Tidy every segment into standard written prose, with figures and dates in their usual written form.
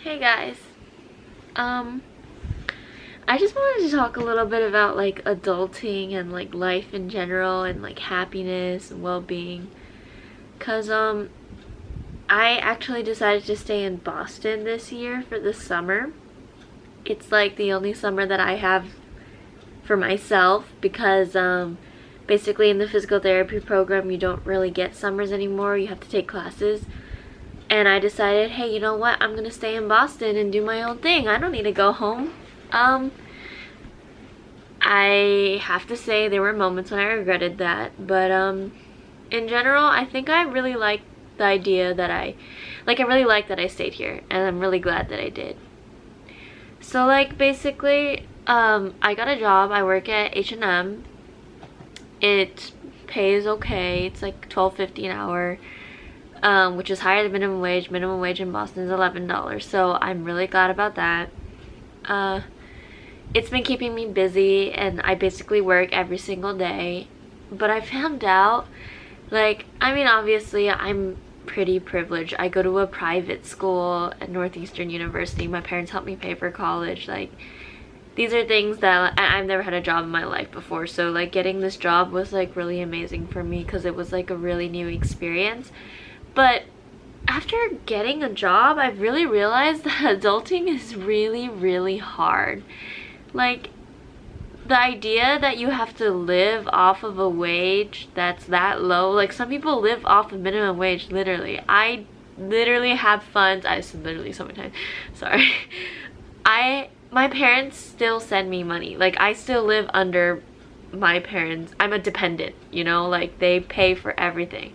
Hey guys. I just wanted to talk a little bit about like adulting and like life in general and like happiness and well-being. 'Cause I actually decided to stay in Boston this year for the summer. It's like the only summer that I have for myself because basically in the physical therapy program you don't really get summers anymore. You have to take classes. And I decided, hey, you know what? I'm gonna stay in Boston and do my own thing. I don't need to go home. I have to say there were moments when I regretted that, but in general, I think I really like the idea that I really like that I stayed here, and I'm really glad that I did. So like basically, I got a job. I work at H&M. It pays okay. It's like $12.50 an hour. Which is higher than minimum wage. Minimum wage in Boston is $11, so I'm really glad about that. It's been keeping me busy, and I basically work every single day. But I found out, like, I mean, obviously, I'm pretty privileged. I go to a private school at Northeastern University. My parents helped me pay for college. Like, these are things that I've never had a job in my life before, so like getting this job was like really amazing for me because it was like a really new experience. But after getting a job, I've really realized that adulting is really, really hard. Like, the idea that you have to live off of a wage that's that low, like some people live off of minimum wage, literally. I literally have funds, I said literally so many times, sorry. My parents still send me money. Like, I still live under my parents. I'm a dependent, you know, like they pay for everything.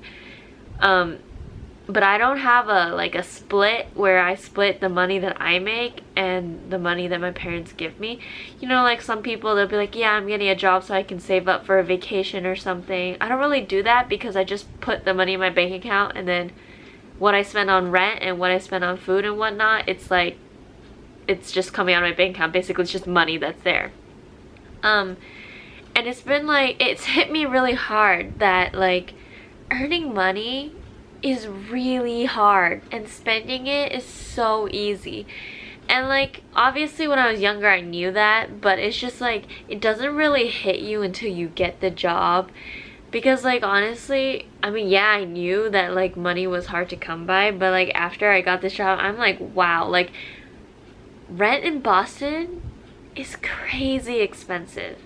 But I don't have a split where I split the money that I make and the money that my parents give me. You know, like some people, they'll be like, yeah, I'm getting a job so I can save up for a vacation or something. I don't really do that because I just put the money in my bank account, and then what I spend on rent and what I spend on food and whatnot, it's like, it's just coming out of my bank account. Basically, it's just money that's there. And it's been like, it's hit me really hard that like earning money is really hard and spending it is so easy. And like obviously when I was younger I knew that, but it's just like it doesn't really hit you until you get the job. Because like honestly, I mean, yeah, I knew that like money was hard to come by, but like after I got this job, I'm like, wow, like rent in Boston is crazy expensive.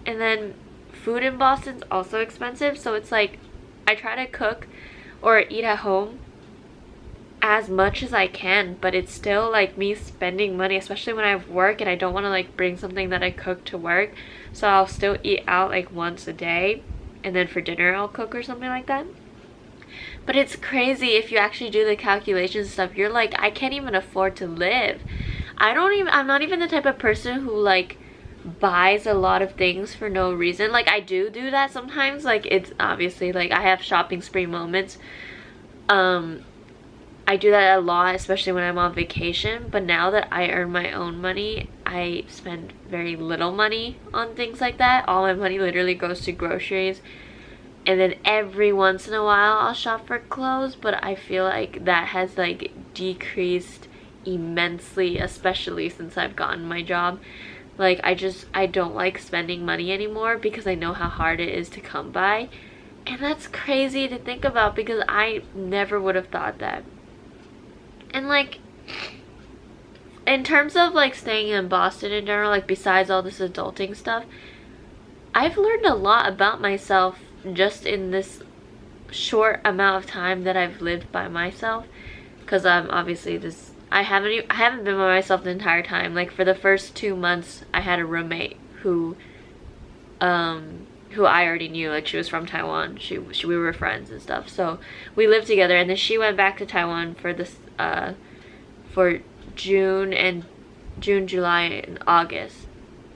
And then food in Boston's also expensive, so it's like I try to cook or eat at home as much as I can, but it's still like me spending money, especially when I have work and I don't want to like bring something that I cook to work, so I'll still eat out like once a day, and then for dinner I'll cook or something like that. But it's crazy if you actually do the calculations and stuff. You're like, I can't even afford to live. I'm not even the type of person who like buys a lot of things for no reason. Like I do that sometimes. Like it's obviously like I have shopping spree moments. I do that a lot, especially when I'm on vacation. But now that I earn my own money, I spend very little money on things like that. All my money literally goes to groceries, and then every once in a while I'll shop for clothes. But I feel like that has like decreased immensely, especially since I've gotten my job. Like I don't like spending money anymore because I know how hard it is to come by. And that's crazy to think about because I never would have thought that. And like in terms of like staying in Boston in general, like besides all this adulting stuff, I've learned a lot about myself just in this short amount of time that I've lived by myself. Because obviously I haven't been by myself the entire time. Like for the first 2 months I had a roommate who I already knew. Like she was from Taiwan. We were friends and stuff, so we lived together. And then she went back to Taiwan for this for June, July, and August.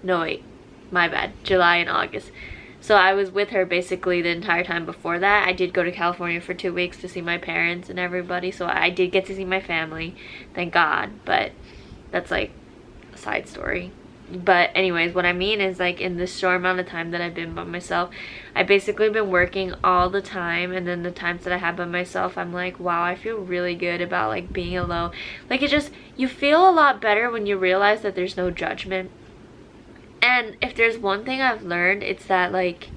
No wait, my bad, July and August. So I was with her basically the entire time before that. I did go to California for 2 weeks to see my parents and everybody, so I did get to see my family, thank God, but that's like a side story. But anyways, what I mean is like in this short amount of time that I've been by myself, I've basically been working all the time, and then the times that I have by myself, I'm like, wow, I feel really good about like being alone. Like, it just, you feel a lot better when you realize that there's no judgment. And if there's one thing I've learned, it's that like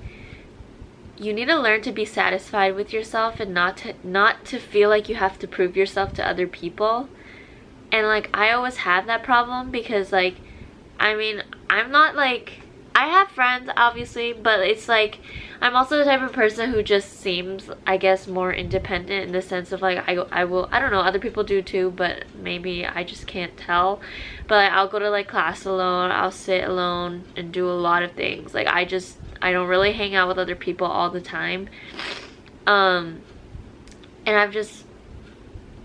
you need to learn to be satisfied with yourself, and not to feel like you have to prove yourself to other people. And like, I always had that problem because like, I mean, I'm not like, I have friends obviously, but it's like, I'm also the type of person who just seems, I guess, more independent in the sense of like, I don't know, other people do too, but maybe I just can't tell. But I'll go to like class alone, I'll sit alone and do a lot of things. Like, I don't really hang out with other people all the time. And I've just,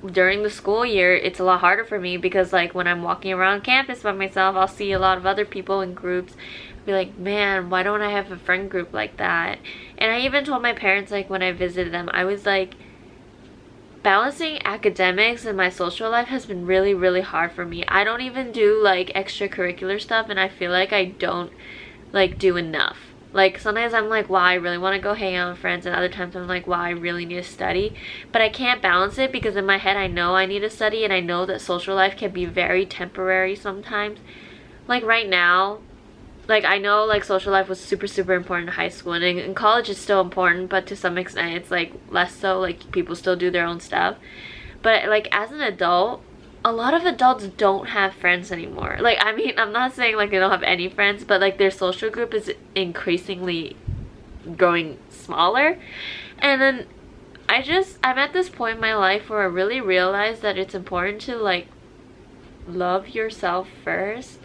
during the school year, it's a lot harder for me because like when I'm walking around campus by myself, I'll see a lot of other people in groups, be like, man, why don't I have a friend group like that? And I even told my parents, like when I visited them, I was like, balancing academics and my social life has been really, really hard for me. I don't even do like extracurricular stuff, and I feel like I don't like do enough. Like, sometimes I'm like, wow, I really want to go hang out with friends, and other times I'm like, wow, I really need to study. But I can't balance it because in my head I know I need to study, and I know that social life can be very temporary sometimes. Like right now, like I know like social life was super, super important in high school, and in college is still important, but to some extent it's like less so. Like, people still do their own stuff. But like as an adult, a lot of adults don't have friends anymore. Like, I mean, I'm not saying like they don't have any friends, but like their social group is increasingly growing smaller. And then I'm at this point in my life where I really realize that it's important to like love yourself first.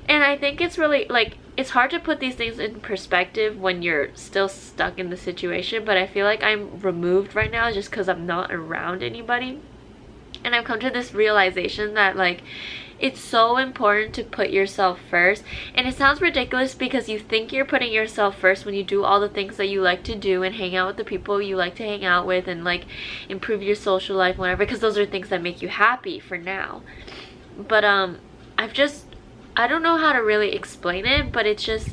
And I think it's really like, it's hard to put these things in perspective when you're still stuck in the situation, but I feel like I'm removed right now just because I'm not around anybody. And I've come to this realization that like, it's so important to put yourself first. And it sounds ridiculous because you think you're putting yourself first when you do all the things that you like to do and hang out with the people you like to hang out with and like improve your social life, whatever, because those are things that make you happy for now. But I don't know how to really explain it, but it's just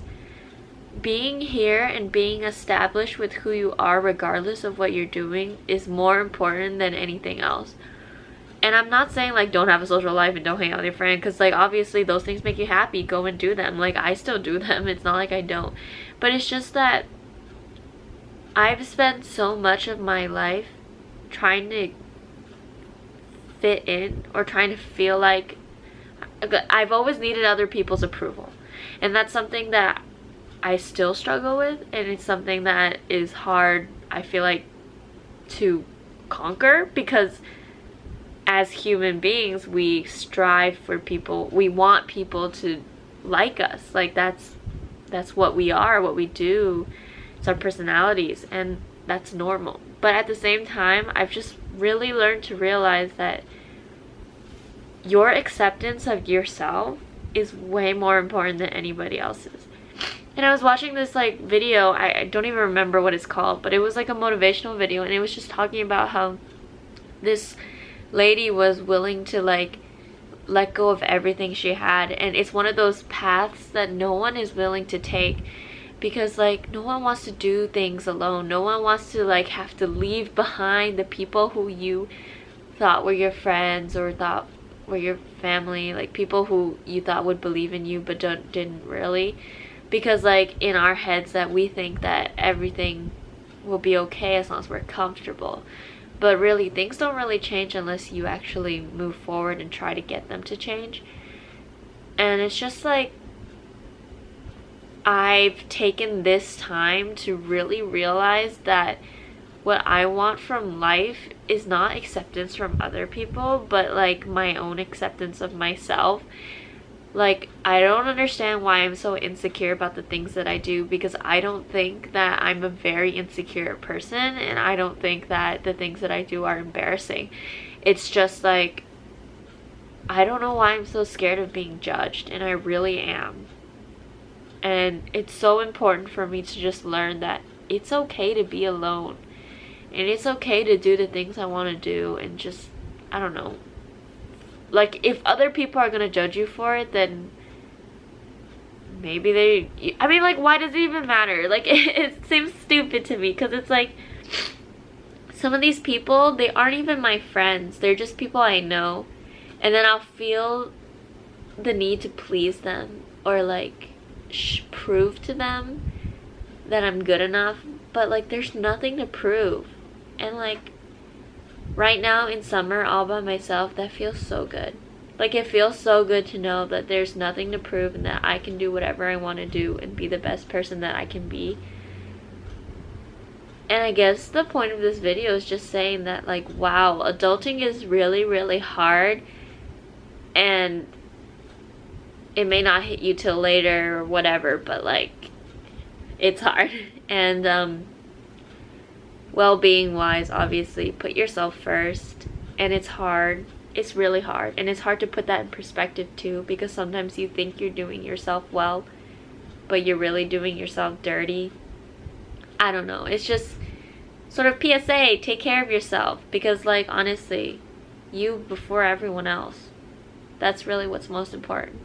being here and being established with who you are regardless of what you're doing is more important than anything else. And I'm not saying like don't have a social life and don't hang out with your friend, because like obviously those things make you happy, go and do them. Like, I still do them, it's not like I don't. But it's just that I've spent so much of my life trying to fit in, or trying to feel like I've always needed other people's approval. And that's something that I still struggle with, and it's something that is hard, I feel like, to conquer, because as human beings we strive for people, we want people to like us. Like, that's what we are, what we do, it's our personalities, and that's normal. But at the same time, I've just really learned to realize that your acceptance of yourself is way more important than anybody else's. And I was watching this like video, I don't even remember what it's called, but it was like a motivational video, and it was just talking about how this lady was willing to like let go of everything she had. And it's one of those paths that no one is willing to take, because like no one wants to do things alone. No one wants to like have to leave behind the people who you thought were your friends or thought were your family, like people who you thought would believe in you but didn't really. Because like in our heads that we think that everything will be okay as long as we're comfortable. But really, things don't really change unless you actually move forward and try to get them to change. And it's just like, I've taken this time to really realize that what I want from life is not acceptance from other people, but like my own acceptance of myself. Like, I don't understand why I'm so insecure about the things that I do, because I don't think that I'm a very insecure person, and I don't think that the things that I do are embarrassing. It's just like, I don't know why I'm so scared of being judged, and I really am. And it's so important for me to just learn that it's okay to be alone, and it's okay to do the things I want to do, and just, I don't know. Like, if other people are gonna judge you for it, then maybe they, I mean, like, why does it even matter? Like, it seems stupid to me, because it's like, some of these people, they aren't even my friends. They're just people I know. And then I'll feel the need to please them, or like prove to them that I'm good enough. But like, there's nothing to prove. And like, right now in summer all by myself, that feels so good. Like, it feels so good to know that there's nothing to prove and that I can do whatever I want to do and be the best person that I can be. And I guess the point of this video is just saying that, like, wow, adulting is really, really hard. And it may not hit you till later or whatever, but like, it's hard. And well-being wise, obviously, put yourself first. And it's hard. It's really hard. And it's hard to put that in perspective too, because sometimes you think you're doing yourself well, but you're really doing yourself dirty. I don't know. It's just sort of PSA, take care of yourself, because like, honestly, you before everyone else. That's really what's most important.